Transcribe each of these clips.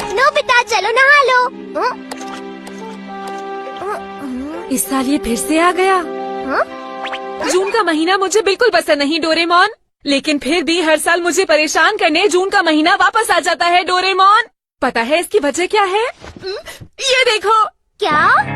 Nobita चलो नहा लो। इस साल ये फिर से आ गया। जून का महीना मुझे बिल्कुल पसंद नहीं डोरेमोन, लेकिन फिर भी हर साल मुझे परेशान करने जून का महीना वापस आ जाता है डोरेमोन। पता है इसकी वजह क्या है? ये देखो। क्या?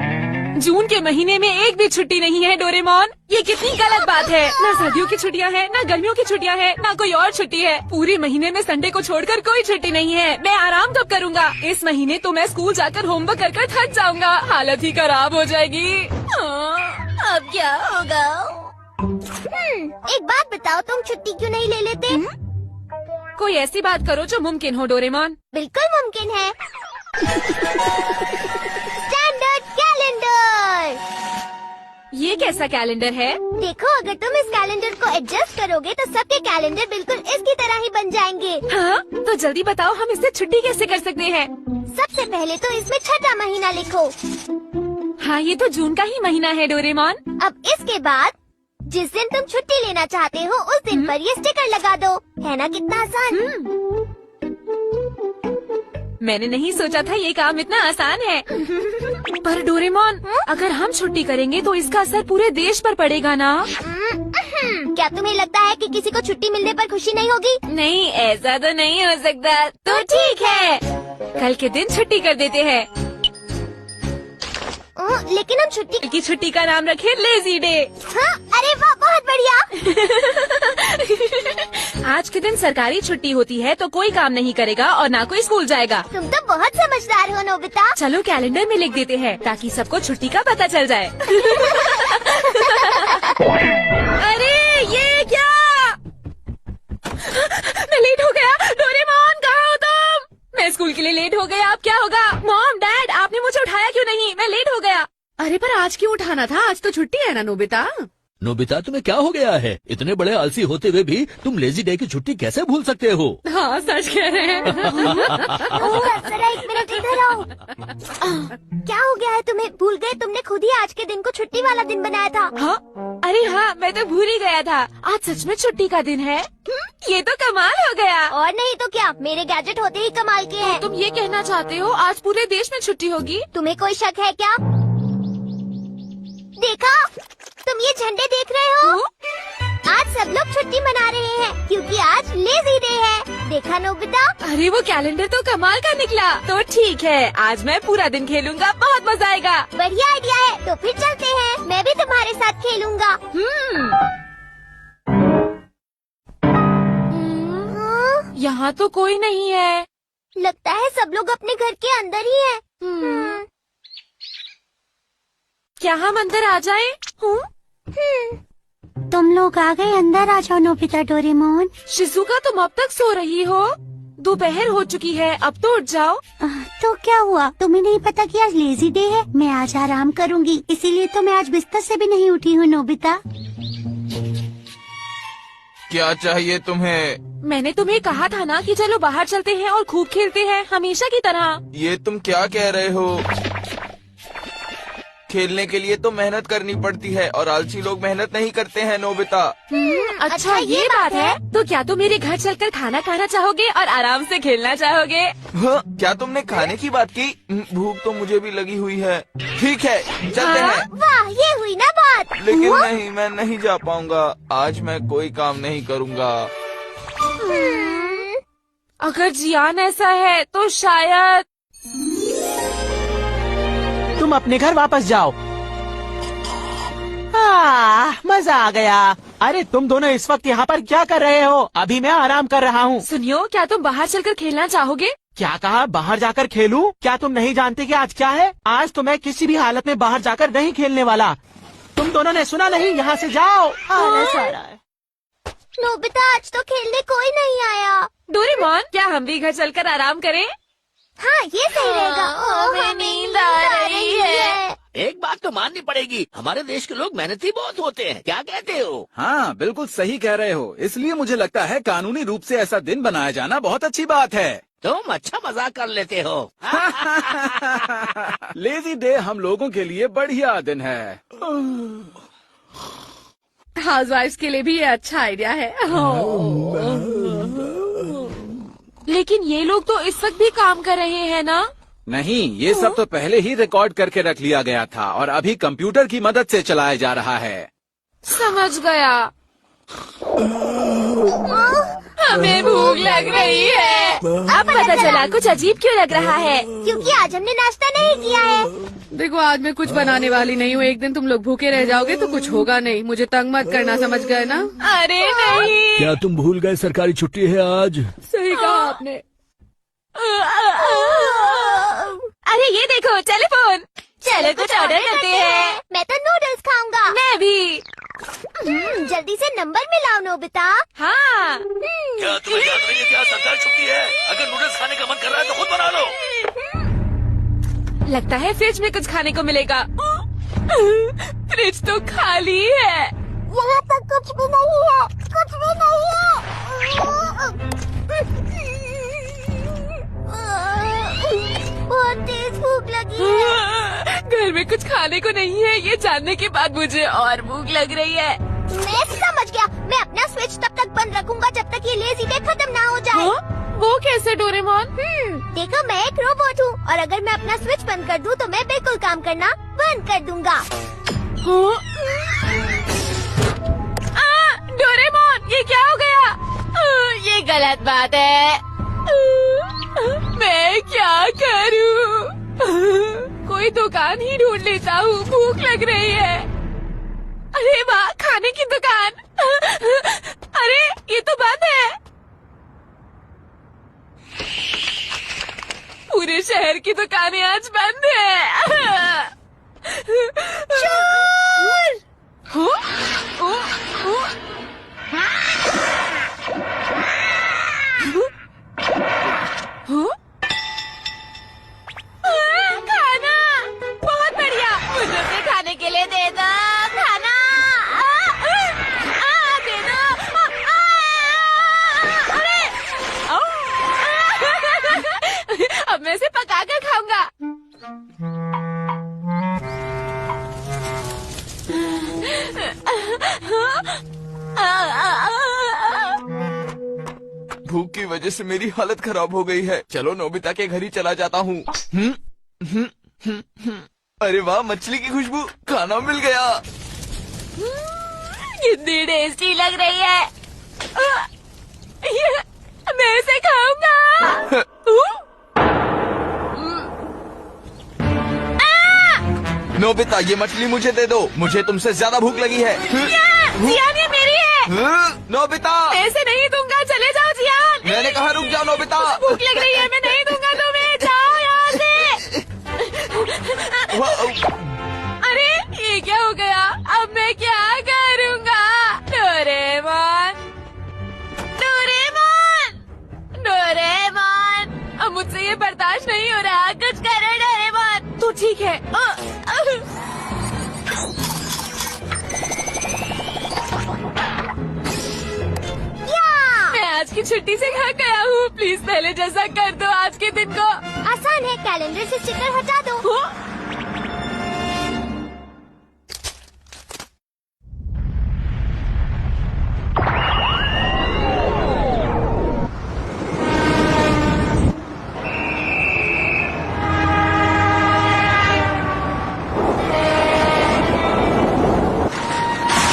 जून के महीने में एक भी छुट्टी नहीं है डोरेमोन। ये कितनी गलत बात है। ना सर्दियों की छुट्टियां हैं, ना गर्मियों की छुट्टियां हैं, ना कोई और छुट्टी है। पूरे महीने में संडे को छोड़कर कोई छुट्टी नहीं है। मैं आराम कब करूँगा? इस महीने तो मैं स्कूल जाकर होमवर्क कर थक जाऊंगा। हालत ही खराब हो जाएगी। अब क्या होगा? एक बात बताओ, तुम छुट्टी क्यों नहीं ले लेते? कोई ऐसी बात करो जो मुमकिन हो डोरेमोन। बिल्कुल मुमकिन है। Standard calendar. ये कैसा कैलेंडर है? देखो, अगर तुम इस कैलेंडर को एडजस्ट करोगे तो सबके कैलेंडर बिल्कुल इसकी तरह ही बन जाएंगे। हाँ? तो जल्दी बताओ हम इससे छुट्टी कैसे कर सकते हैं? सबसे पहले तो इसमें छठा महीना लिखो। हाँ, ये तो जून का ही महीना है डोरेमोन। अब इसके बाद जिस दिन तुम छुट्टी लेना चाहते हो उस दिन पर ये स्टिकर लगा दो। है ना कितना आसान? मैंने नहीं सोचा था ये काम इतना आसान है। पर डोरेमोन, अगर हम छुट्टी करेंगे तो इसका असर पूरे देश पर पड़ेगा ना? क्या तुम्हें लगता है कि किसी को छुट्टी मिलने पर खुशी नहीं होगी? नहीं, ऐसा तो नहीं हो सकता। तो ठीक है, कल के दिन छुट्टी कर देते हैं। लेकिन हम छुट्टी की छुट्टी का नाम रखे लेजी डे। हाँ, अरे वाह, बहुत बढ़िया। आज के दिन सरकारी छुट्टी होती है तो कोई काम नहीं करेगा और ना कोई स्कूल जाएगा। तुम तो बहुत समझदार हो नोबिता। चलो कैलेंडर में लिख देते हैं ताकि सबको छुट्टी का पता चल जाए। अरे ये क्या? मैं लेट हो गया। डोरेमोन कहाँ हो तुम? मैं स्कूल के लिए लेट हो गया। अब क्या होगा? मॉम, डैड, आपने मुझे उठाया क्यों नहीं? मैं लेट हो गया। अरे पर आज क्यों उठाना था? आज तो छुट्टी है ना नोबिता। नोबिता, तुम्हें क्या हो गया है? इतने बड़े आलसी होते हुए भी तुम लेजी डे की छुट्टी कैसे भूल सकते हो? हाँ, सच कह रहे हैं। जरा एक मिनट इधर आओ। क्या हो गया है तुम्हें? भूल गए? तुमने खुद ही आज के दिन को छुट्टी वाला दिन बनाया था। हाँ? अरे हाँ, मैं तो भूल ही गया था। आज सच में छुट्टी का दिन है। ये तो कमाल हो गया। और नहीं तो क्या, मेरे गैजेट होते ही कमाल के हैं। तुम ये कहना चाहते हो आज पूरे देश में छुट्टी होगी? तुम्हें कोई शक है क्या? देखा, तुम ये झंडे देख रहे हो? आज सब लोग छुट्टी मना रहे हैं क्योंकि आज लेजी डे है। देखा नोबिता? अरे वो कैलेंडर तो कमाल का निकला। तो ठीक है, आज मैं पूरा दिन खेलूंगा। बहुत मजा आएगा। बढ़िया आइडिया है। तो फिर चलते हैं। मैं भी तुम्हारे साथ खेलूंगा। यहाँ तो कोई नहीं है। लगता है सब लोग अपने घर के अंदर ही हैं। क्या हम अंदर आ जाएं? तुम लोग आ गए, अंदर आ जाओ नोबिता डोरेमोन। शिजुका, तुम अब तक सो रही हो? दोपहर हो चुकी है, अब तो उठ जाओ। तो क्या हुआ? तुम्हें नहीं पता कि आज लेजी डे है? मैं आज आराम करूंगी, इसीलिए तो मैं आज बिस्तर से भी नहीं उठी हूँ नोबिता। क्या चाहिए तुम्हें? मैंने तुम्हें कहा था ना कि चलो बाहर चलते हैं और खूब खेलते हैं, हमेशा की तरह। ये तुम क्या कह रहे हो? खेलने के लिए तो मेहनत करनी पड़ती है और आलसी लोग मेहनत नहीं करते हैं नोबिता। अच्छा ये बात है। तो क्या तुम मेरे घर चलकर खाना खाना चाहोगे और आराम से खेलना चाहोगे? हाँ, क्या तुमने खाने की बात की? भूख तो मुझे भी लगी हुई है। ठीक है, चलते हैं। वाह, ये हुई ना बात। लेकिन नहीं, मैं नहीं जा पाऊंगा। आज मैं कोई काम नहीं करूँगा। अगर जियान ऐसा है तो शायद तुम अपने घर वापस जाओ। मजा आ गया। अरे तुम दोनों इस वक्त यहाँ पर क्या कर रहे हो? अभी मैं आराम कर रहा हूँ। सुनियो, क्या तुम बाहर चलकर खेलना चाहोगे? क्या कहा? बाहर जाकर खेलूं? क्या तुम नहीं जानते कि आज क्या है? आज तो मैं किसी भी हालत में बाहर जाकर नहीं खेलने वाला। तुम दोनों ने सुना नहीं? यहाँ से जाओ। नोबिता, आज तो खेलने कोई नहीं आया। डोरेमोन, क्या हम भी घर चलकर आराम करें? हाँ, ये सही रहेगा। हमें नींद आ रही है। एक बात तो माननी पड़ेगी, हमारे देश के लोग मेहनती बहुत होते हैं। क्या कहते हो? हाँ, बिल्कुल सही कह रहे हो। इसलिए मुझे लगता है कानूनी रूप से ऐसा दिन बनाया जाना बहुत अच्छी बात है। तुम अच्छा मजाक कर लेते हो। लेजी डे हम लोगों के लिए बढ़िया दिन है। हाउसवाइफ्स के लिए भी ये अच्छा आइडिया है। लेकिन ये लोग तो इस वक्त भी काम कर रहे हैं ना। नहीं, ये सब तो पहले ही रिकॉर्ड करके रख लिया गया था और अभी कंप्यूटर की मदद से चलाया जा रहा है। समझ गया। हमें भूख लग रही है। अब पता चला कुछ अजीब क्यों लग रहा है। क्योंकि आज हमने नाश्ता नहीं किया है। देखो आज मैं कुछ बनाने वाली नहीं हूँ। एक दिन तुम लोग भूखे रह जाओगे तो कुछ होगा नहीं। मुझे तंग मत करना, समझ गए ना? अरे नहीं। क्या तुम भूल गए सरकारी छुट्टी है आज? सही कहा आपने। अरे ये देखो टेलीफोन। चलो कुछ ऑर्डर करते हैं। मैं तो नूडल्स खाऊंगा। मैं भी। जल्दी से नंबर मिलाओ नोबिता। हाँ। क्या तुम्हें याद नहीं है कि आज सरकारी छुट्टी है? अगर नूडल्स खाने का मन कर रहा है तो खुद बना लो। लगता है फ्रिज में कुछ खाने को मिलेगा। फ्रिज तो खाली है। यहाँ तक कुछ भी नहीं है, कुछ भी नहीं है। बहुत तेज भूख लगी है। घर में कुछ खाने को नहीं है, ये जानने के बाद मुझे और भूख लग रही है। मैं समझ गया। मैं अपना स्विच तब तक बंद रखूंगा जब तक ये लेजी डे खत्म ना हो जाए। वो कैसे डोरेमोन? देखो मैं एक रोबोट हूँ और अगर मैं अपना स्विच बंद कर दूँ तो मैं बिल्कुल काम करना बंद कर दूंगा। डोरेमोन ये क्या हो गया? ये गलत बात है। मैं क्या करूँ? कोई दुकान ही ढूंढ लेता हूँ, भूख लग रही है। अरे वाह, खाने की दुकान। अरे ये तो बंद है। पूरे शहर की दुकानें आज बंद है। चोर! खाना बहुत बढ़िया। मुझे अपने खाने के लिए दे दो खाना। दे दो। अरे अब मैं इसे पका कर खाऊंगा। भूख की वजह से मेरी हालत खराब हो गई है। चलो नोबिता के घर ही चला जाता हूँ। अरे वाह, मछली की खुशबू, खाना मिल गया। कितनी टेस्टी लग रही है। मैं इसे खाऊंगा। नोबिता ये मछली मुझे दे दो, मुझे तुमसे ज्यादा भूख लगी है। जियान ये मेरी है। नोबिता मैं इसे नहीं दूंगा, चले जाओ जियान। मैंने कहा रुक जाओ नोबिता। भूख लग रही है, मैं नहीं दूंगा तुम्हें, जाओ यहाँ से। अरे ये क्या हो गया? अब मैं क्या करूँगा? डोरेमोन, डोरेमोन, डोरेमोन, अब मुझसे ये बर्दाश्त नहीं हो रहा। कुछ करो डोरेमोन। तो ठीक है। मैं आज की छुट्टी से घर गया हूँ। प्लीज पहले जैसा कर दो आज के दिन को। आसान है, कैलेंडर से स्टिकर हटा दो।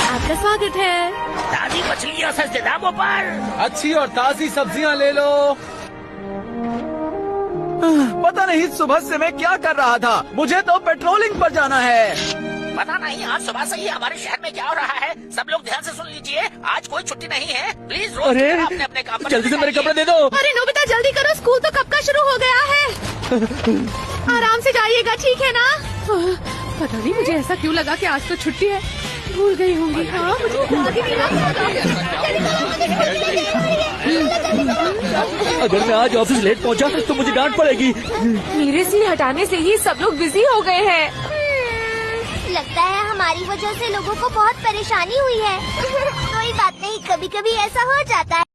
आपका स्वागत है। ताजी मछलियाँ सस्ते दामों पर। अच्छी और ताजी सब्जियां ले लो। पता नहीं सुबह से मैं क्या कर रहा था। मुझे तो पेट्रोलिंग पर जाना है। पता नहीं आज सुबह से ही हमारे शहर में क्या हो रहा है। सब लोग ध्यान से सुन लीजिए, आज कोई छुट्टी नहीं है। प्लीज रोज अरे अपने अपने काम पर जल्दी से मेरे कपड़े दे दो। अरे नोबिता जल्दी करो, स्कूल तो कब का शुरू हो गया है। आराम से जाइएगा, ठीक है ना? पता नहीं मुझे ऐसा क्यों लगा कि आज तो छुट्टी है। भूल गई होंगी। हाँ मुझे अगर मैं आज ऑफिस लेट पहुंचा तो मुझे डांट पड़ेगी। मेरे सिर हटाने से ही सब लोग बिजी हो गए हैं। लगता है हमारी वजह से लोगों को बहुत परेशानी हुई है। कोई बात नहीं, कभी कभी ऐसा हो जाता है।